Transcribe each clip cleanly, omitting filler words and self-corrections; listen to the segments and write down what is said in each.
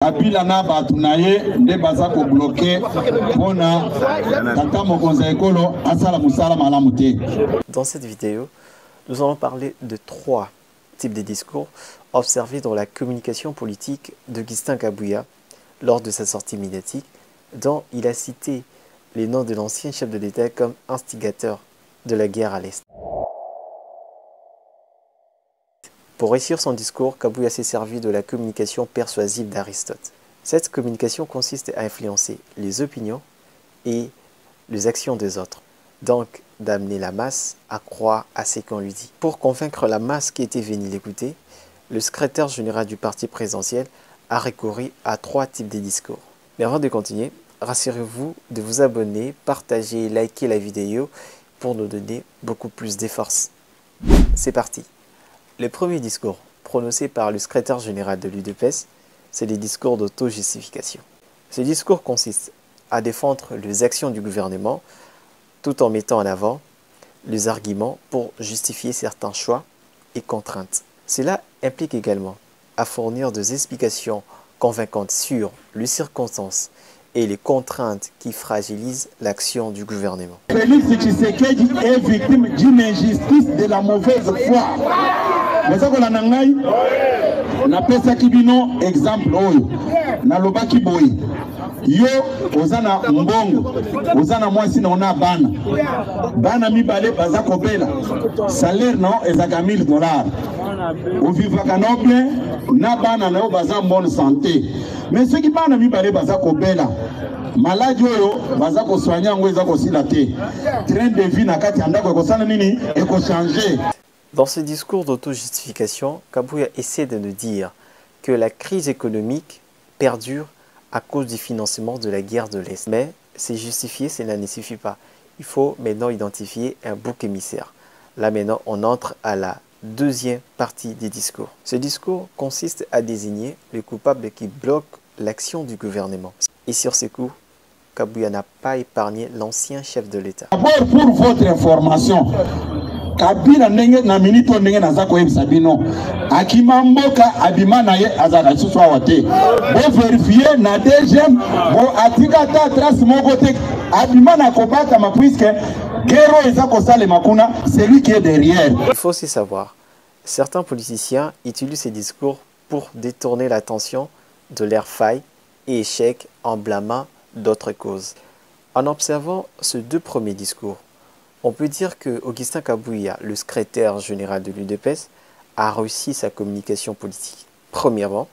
Kabila na batu na ye nde baza ko bloquer pona tata mokonzi ekolo asala musala malamu te. Dans cette vidéo, nous allons parler de 3 types de discours observés dans la communication politique d'Augustin Kabouya lors de sa sortie médiatique, dont il a cité les noms de l'ancien chef de l'État comme instigateur de la guerre à l'Est. Pour réussir son discours, Kabouya s'est servi de la communication persuasive d'Aristote. Cette communication consiste à influencer les opinions et les actions des autres, donc d'amener la masse à croire à ce qu'on lui dit. Pour convaincre la masse qui était venue l'écouter, le secrétaire général du parti présidentiel a recouru à 3 types de discours. Mais avant de continuer, rassurez-vous de vous abonner, partager et liker la vidéo pour nous donner beaucoup plus de force. C'est parti. Le premier discours prononcé par le secrétaire général de l'UDPS, c'est le discours d'auto-justification. Ce discours consiste à défendre les actions du gouvernement tout en mettant en avant les arguments pour justifier certains choix et contraintes. Cela implique également à fournir des explications convaincantes sur les circonstances et les contraintes qui fragilisent l'action du gouvernement. Félix Tshisekedi est victime d'une injustice de la mauvaise foi. Bozakola na ngai napesa kibino exemple oyo nalobaki boye yo ozana mbongo ozana mwasi na ona bana mibale baza kobela salaire na ezaka $1000 ovivaka no bien na bana na yo baza bonne santé mais soki bana mibale baza kobela maladi oyo baza kosoigner yango eza kosila te train de vie na kati ya ndako ekosala nini ekochange. Dans ce discours d'auto-justification, Kabouya essaie de nous dire que la crise économique perdure à cause du financement de la guerre de l'Est. Mais c'est justifié, cela ne suffit pas. Il faut maintenant identifier un bouc émissaire. Là maintenant, on entre à la deuxième partie des discours. Ce discours consiste à désigner les coupables qui bloquent l'action du gouvernement. Et sur ce coup, Kabouya n'a pas épargné l'ancien chef de l'État. D'abord, pour votre information, Kabila ndenge na minito ndenge naza koyebisa bino akima mboka abima na ye azaka lisusu awa te bo vérifier na deuxième bo atika ta trace moko te abima na kobakama puisque guerre eza kosalema kuna c'est lui qui est derrière. Il faut aussi savoir, certains politiciens utilisent ces discours pour détourner l'attention de leurs failles et échecs en blâmant d'autres causes. En observant ces 2 premiers discours, on peut dire que Augustin Kabouya, le secrétaire général de l'UDPS, a réussi sa communication politique. Premièrement,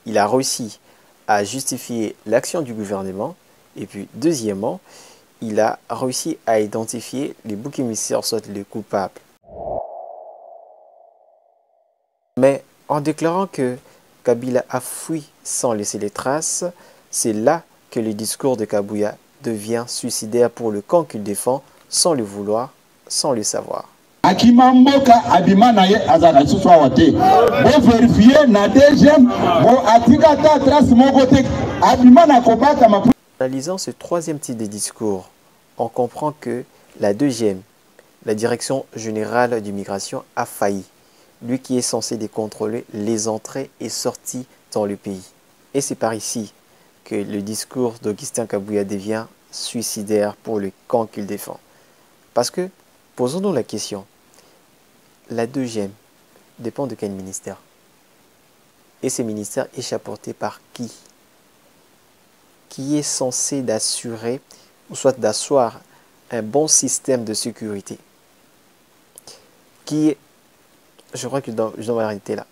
il a réussi à justifier l'action du gouvernement. Et puis, deuxièmement, il a réussi à identifier les boucs émissaires, soit les coupables. Mais en déclarant que Kabila a fui sans laisser les traces, c'est là que le discours de Kabouya devient suicidaire pour le camp qu'il défend, sans le vouloir, sans le savoir. Akima mboka abima na ye azaka lisusu awa te bo vérifier na deuxième bo atika ta trace moko te abima na kobakama. En analysant ce 3e type de discours, on comprend que la deuxième, la direction générale d'immigration, a failli, lui qui est censé contrôler les entrées et sorties dans le pays. Et c'est par ici que le discours d'Augustin Kabouya devient suicidaire pour le camp qu'il défend. Parce que, posons-nous la question, la deuxième dépend de quel ministère? Et ces ministères est chapeauté par qui? Qui est censé d'assurer, ou soit d'asseoir un bon système de sécurité? Qui est, je crois que je dois m'arrêter là.